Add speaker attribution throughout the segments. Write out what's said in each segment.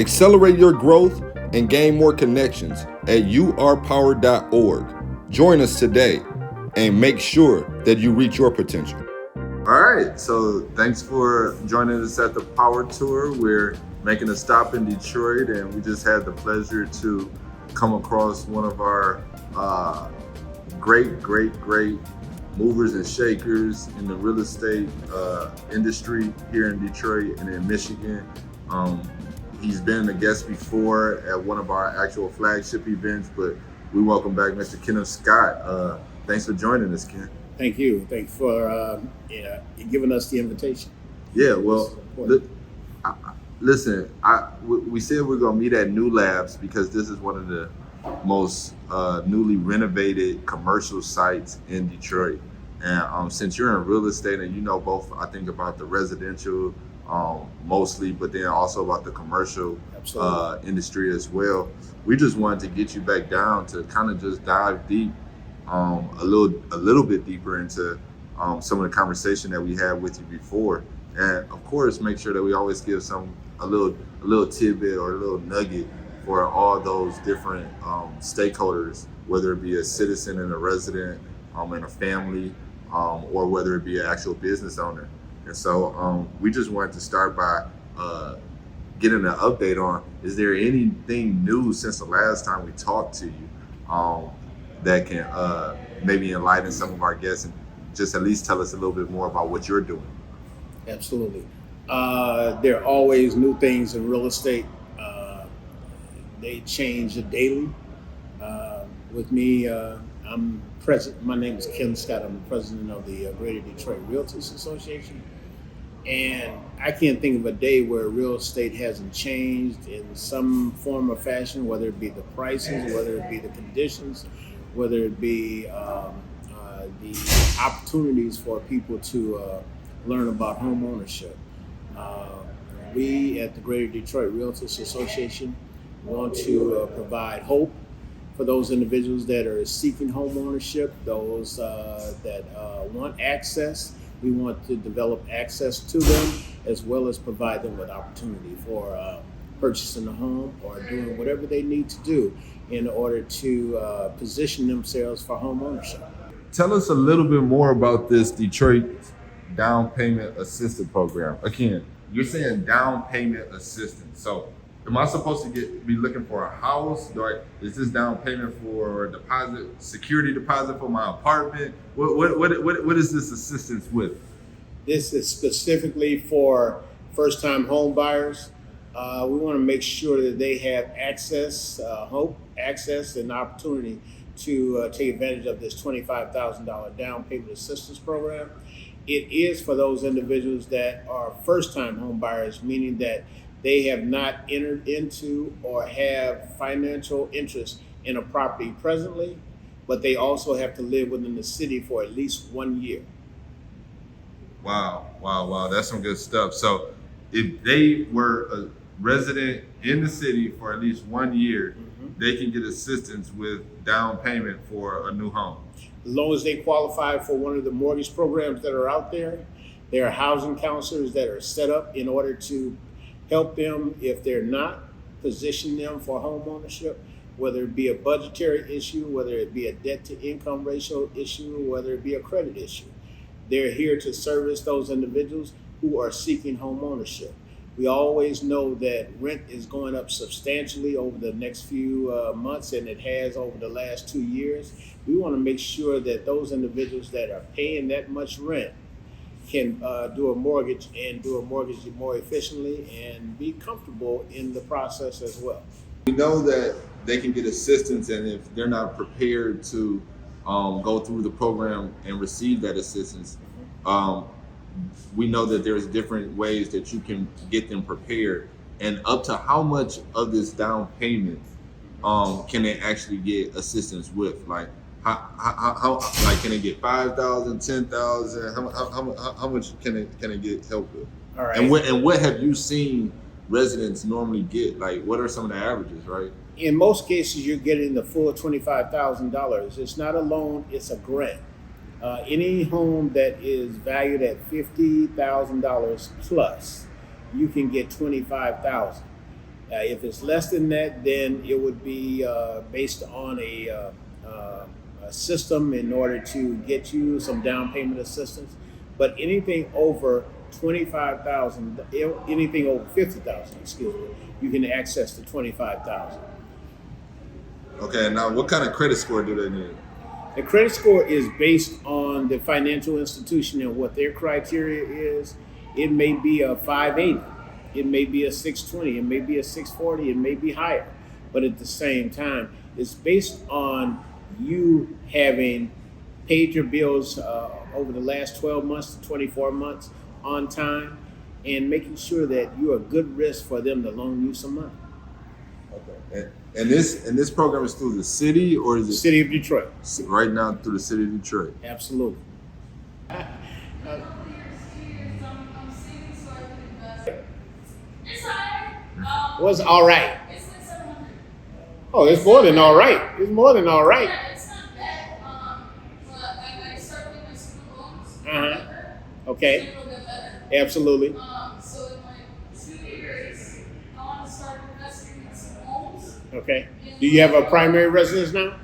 Speaker 1: Accelerate your growth and gain more connections at youarepowered.org. Join us today and make sure that you reach your potential. All right, so thanks for joining us at the Power Tour. We're making a stop in Detroit, and we just had the pleasure to come across one of our great movers and shakers in the real estate industry here in Detroit and in Michigan. He's been a guest before at one of our actual flagship events, but we welcome back Mr. Kenneth Scott. Thanks for joining us, Ken.
Speaker 2: Thank you. Thanks for giving us the invitation.
Speaker 1: Yeah, well, listen, we said we're going to meet at New Labs because this is one of the most newly renovated commercial sites in Detroit. And since you're in real estate and you know both, I think about the residential mostly, but then also about the commercial industry as well, we just wanted to get you back down to kind of just dive deep a little bit deeper into some of the conversation that we had with you before, and of course make sure that we always give a little tidbit or a little nugget for all those different stakeholders, whether it be a citizen and a resident and a family, or whether it be an actual business owner. And so we just wanted to start by getting an update on, is there anything new since the last time we talked to you that can maybe enlighten some of our guests and just at least tell us a little bit more about what you're doing?
Speaker 2: Absolutely. There are always new things in real estate. They change daily. With me, I'm president. My name is Kenneth Scott. I'm the president of the Greater Detroit Realtors Association. And I can't think of a day where real estate hasn't changed in some form or fashion, whether it be the prices, whether it be the conditions, whether it be the opportunities for people to learn about home ownership. We at the Greater Detroit Realtors Association want to provide hope for those individuals that are seeking home ownership, those that want access. We want to develop access to them as well as provide them with opportunity for purchasing a home or doing whatever they need to do in order to position themselves for home ownership.
Speaker 1: Tell us a little bit more about this Detroit down payment assistance program. Again, you're saying down payment assistance. So am I supposed to be looking for a house? Is this down payment for security deposit for my apartment? What is this assistance with?
Speaker 2: This is specifically for first-time home buyers. We want to make sure that they have access, access and opportunity to take advantage of this $25,000 down payment assistance program. It is for those individuals that are first-time home buyers, meaning that they have not entered into or have financial interest in a property presently, but they also have to live within the city for at least 1 year.
Speaker 1: Wow. That's some good stuff. So if they were a resident in the city for at least 1 year, they can get assistance with down payment for a new home.
Speaker 2: As long as they qualify for one of the mortgage programs that are out there, there are housing counselors that are set up in order to help them, if they're not, position them for home ownership, whether it be a budgetary issue, whether it be a debt to income ratio issue, whether it be a credit issue. They're here to service those individuals who are seeking home ownership. We always know that rent is going up substantially over the next few months, and it has over the last 2 years. We want to make sure that those individuals that are paying that much rent can do a mortgage and do a mortgage more efficiently and be comfortable in the process as well.
Speaker 1: We know that they can get assistance, and if they're not prepared to go through the program and receive that assistance, we know that there's different ways that you can get them prepared. And up to how much of this down payment can they actually get assistance with? Like how like can they get 5,000, 10,000? How much can they get help with?
Speaker 2: All right.
Speaker 1: And what have you seen residents normally get? Like what are some of the averages, right?
Speaker 2: In most cases, you're getting the full $25,000. It's not a loan, it's a grant. Any home that is valued at $50,000 plus, you can get $25,000. If it's less than that, then it would be based on a system in order to get you some down payment assistance. But anything over 25,000, anything over 50,000, excuse me, you can access the 25,000.
Speaker 1: Okay, now what kind of credit score do they need?
Speaker 2: The credit score is based on the financial institution and what their criteria is. It may be a 580, it may be a 620, it may be a 640, it may be higher. But at the same time, it's based on you having paid your bills over the last 12 months to 24 months on time, and making sure that you're a good risk for them to loan you some money.
Speaker 1: Okay. And this program is through the city, or is it
Speaker 2: City of Detroit?
Speaker 1: right now through the city of Detroit?
Speaker 2: Absolutely. Was all right.
Speaker 3: It's like 700.
Speaker 2: Oh, it's more than all right. It's more than all right.
Speaker 3: Yeah, it's not bad. But I started with my student loans.
Speaker 2: Uh-huh. Okay.
Speaker 3: It's a little bit better.
Speaker 2: Absolutely.
Speaker 3: So in like 2 years, I want to start investing in some homes.
Speaker 2: Okay. Do you have a primary residence now?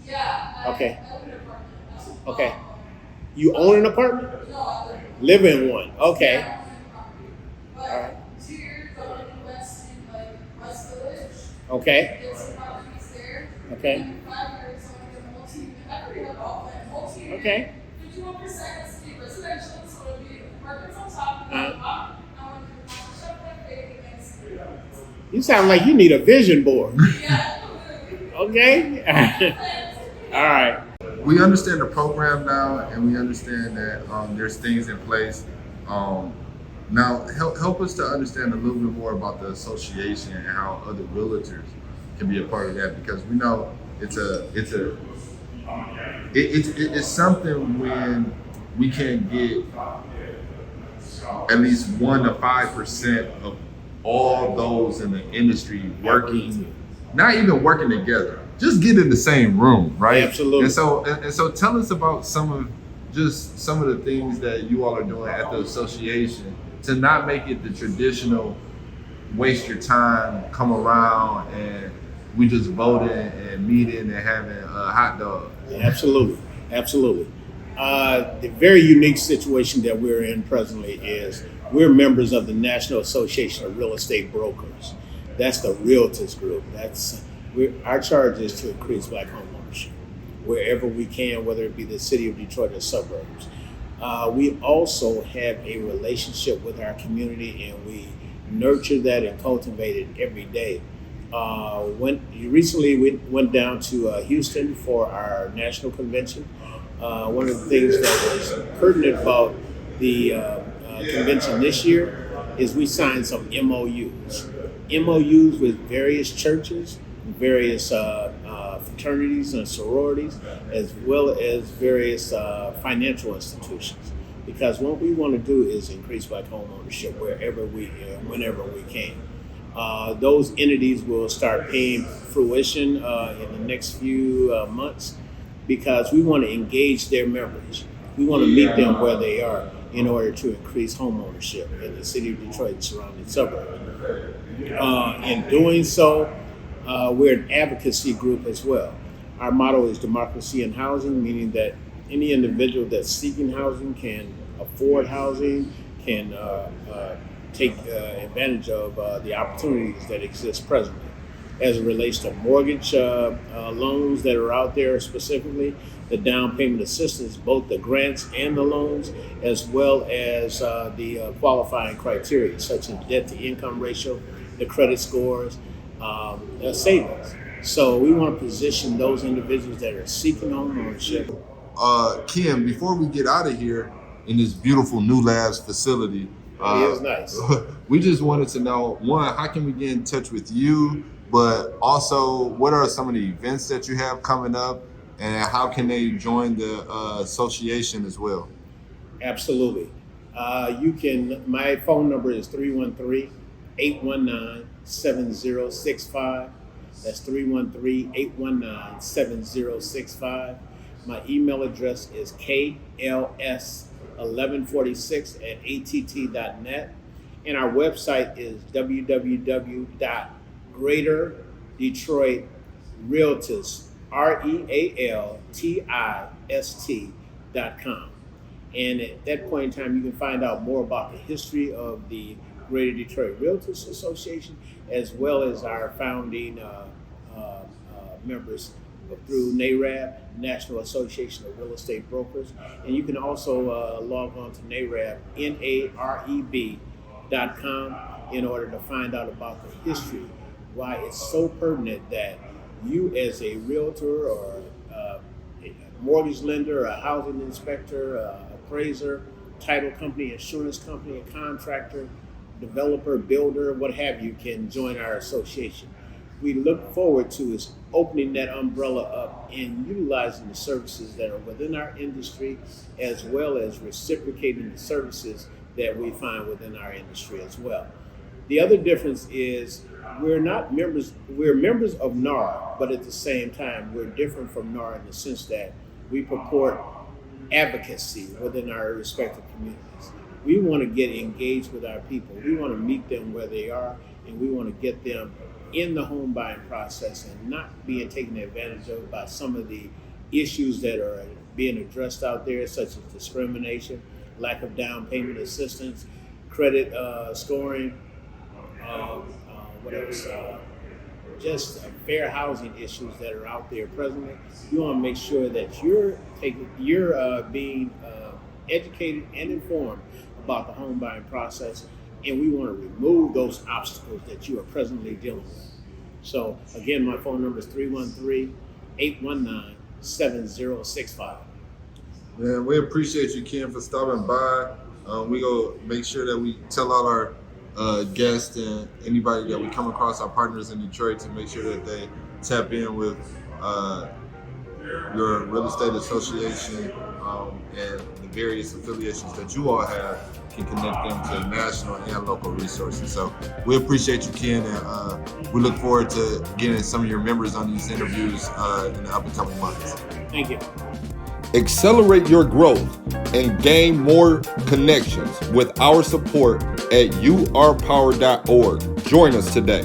Speaker 3: Yeah.
Speaker 2: Okay.
Speaker 3: I live in an apartment now.
Speaker 2: Okay. You own an apartment?
Speaker 3: No, I
Speaker 2: Live in one. Okay.
Speaker 3: I don't own a property. But
Speaker 2: All right.
Speaker 3: 2 years, I want to invest in like West Village.
Speaker 2: Okay.
Speaker 3: Get some properties there.
Speaker 2: Okay.
Speaker 3: And in 5 years, I want to get a multi. I already have all that multi.
Speaker 2: Okay.
Speaker 3: 51% has to be residential, so it'll be apartments on top. And
Speaker 2: Uh-huh.
Speaker 3: then I want to do Homeownership Cafe and stuff.
Speaker 2: You sound like you need a vision board.
Speaker 3: Yeah.
Speaker 2: Okay. All right.
Speaker 1: We understand the program now, and we understand that there's things in place. Now, help us to understand a little bit more about the association and how other realtors can be a part of that, because we know it's something when we can get at least 1 to 5% of all those in the industry working, not even working together, just get in the same room, right?
Speaker 2: Absolutely.
Speaker 1: And so tell us about some of the things that you all are doing at the association to not make it the traditional waste your time, come around and we just voting and meeting and having a hot dog.
Speaker 2: Absolutely. Absolutely. The very unique situation that we're in presently is we're members of the National Association of Real Estate Brokers. That's the Realtors group. Our charge is to increase Black homeownership wherever we can, whether it be the city of Detroit or suburbs. We also have a relationship with our community, and we nurture that and cultivate it every day. Recently, we went down to Houston for our national convention. One of the things that was pertinent about the convention this year is we signed some MOUs with various churches, various fraternities and sororities, as well as various financial institutions. Because what we want to do is increase Black homeownership wherever whenever we can. Those entities will start paying fruition in the next few months, because we want to engage their members. We want to meet them where they are in order to increase homeownership in the city of Detroit and surrounding suburbs. In doing so, we're an advocacy group as well. Our motto is democracy in housing, meaning that any individual that's seeking housing can afford housing, can take advantage of the opportunities that exist presently. As it relates to mortgage loans that are out there, specifically the down payment assistance, both the grants and the loans, as well as the qualifying criteria, such as debt to income ratio, the credit scores, savings. So we want to position those individuals that are seeking home ownership.
Speaker 1: Kim, before we get out of here in this beautiful New Labs facility,
Speaker 2: It is nice.
Speaker 1: we just wanted to know, one, how can we get in touch with you? But also, what are some of the events that you have coming up, and how can they join the association as well?
Speaker 2: Absolutely. My phone number is 313-819-7065. That's 313-819-7065. My email address is kls1146@att.net. And our website is www.greaterdetroitrealtors, REALTIST.com. And at that point in time, you can find out more about the history of the Greater Detroit Realtors Association, as well as our founding members through NAREB, National Association of Real Estate Brokers. And you can also log on to NAREB, NAREB.com, in order to find out about the history, why it's so pertinent that you as a realtor or a mortgage lender, a housing inspector, appraiser, title company, insurance company, a contractor, developer, builder, what have you, can join our association. We look forward to is opening that umbrella up and utilizing the services that are within our industry, as well as reciprocating the services that we find within our industry as well. The other difference is we're members of NAR, but at the same time, we're different from NAR in the sense that we purport advocacy within our respective communities. We want to get engaged with our people. We want to meet them where they are, and we want to get them in the home buying process and not being taken advantage of by some of the issues that are being addressed out there, such as discrimination, lack of down payment assistance, credit scoring, what else? Just fair housing issues that are out there presently. You want to make sure that you're being educated and informed about the home buying process, and we want to remove those obstacles that you are presently dealing with. So again, my phone number is 313-819-7065.
Speaker 1: Man, we appreciate you, Ken, for stopping by. We go make sure that we tell all our guests and anybody that we come across, our partners in Detroit, to make sure that they tap in with your real estate association and the various affiliations that you all have can connect them to national and local resources. So we appreciate you, Ken, and we look forward to getting some of your members on these interviews in the up and coming months.
Speaker 2: Thank you.
Speaker 4: Accelerate your growth and gain more connections with our support at urpower.org. Join us today.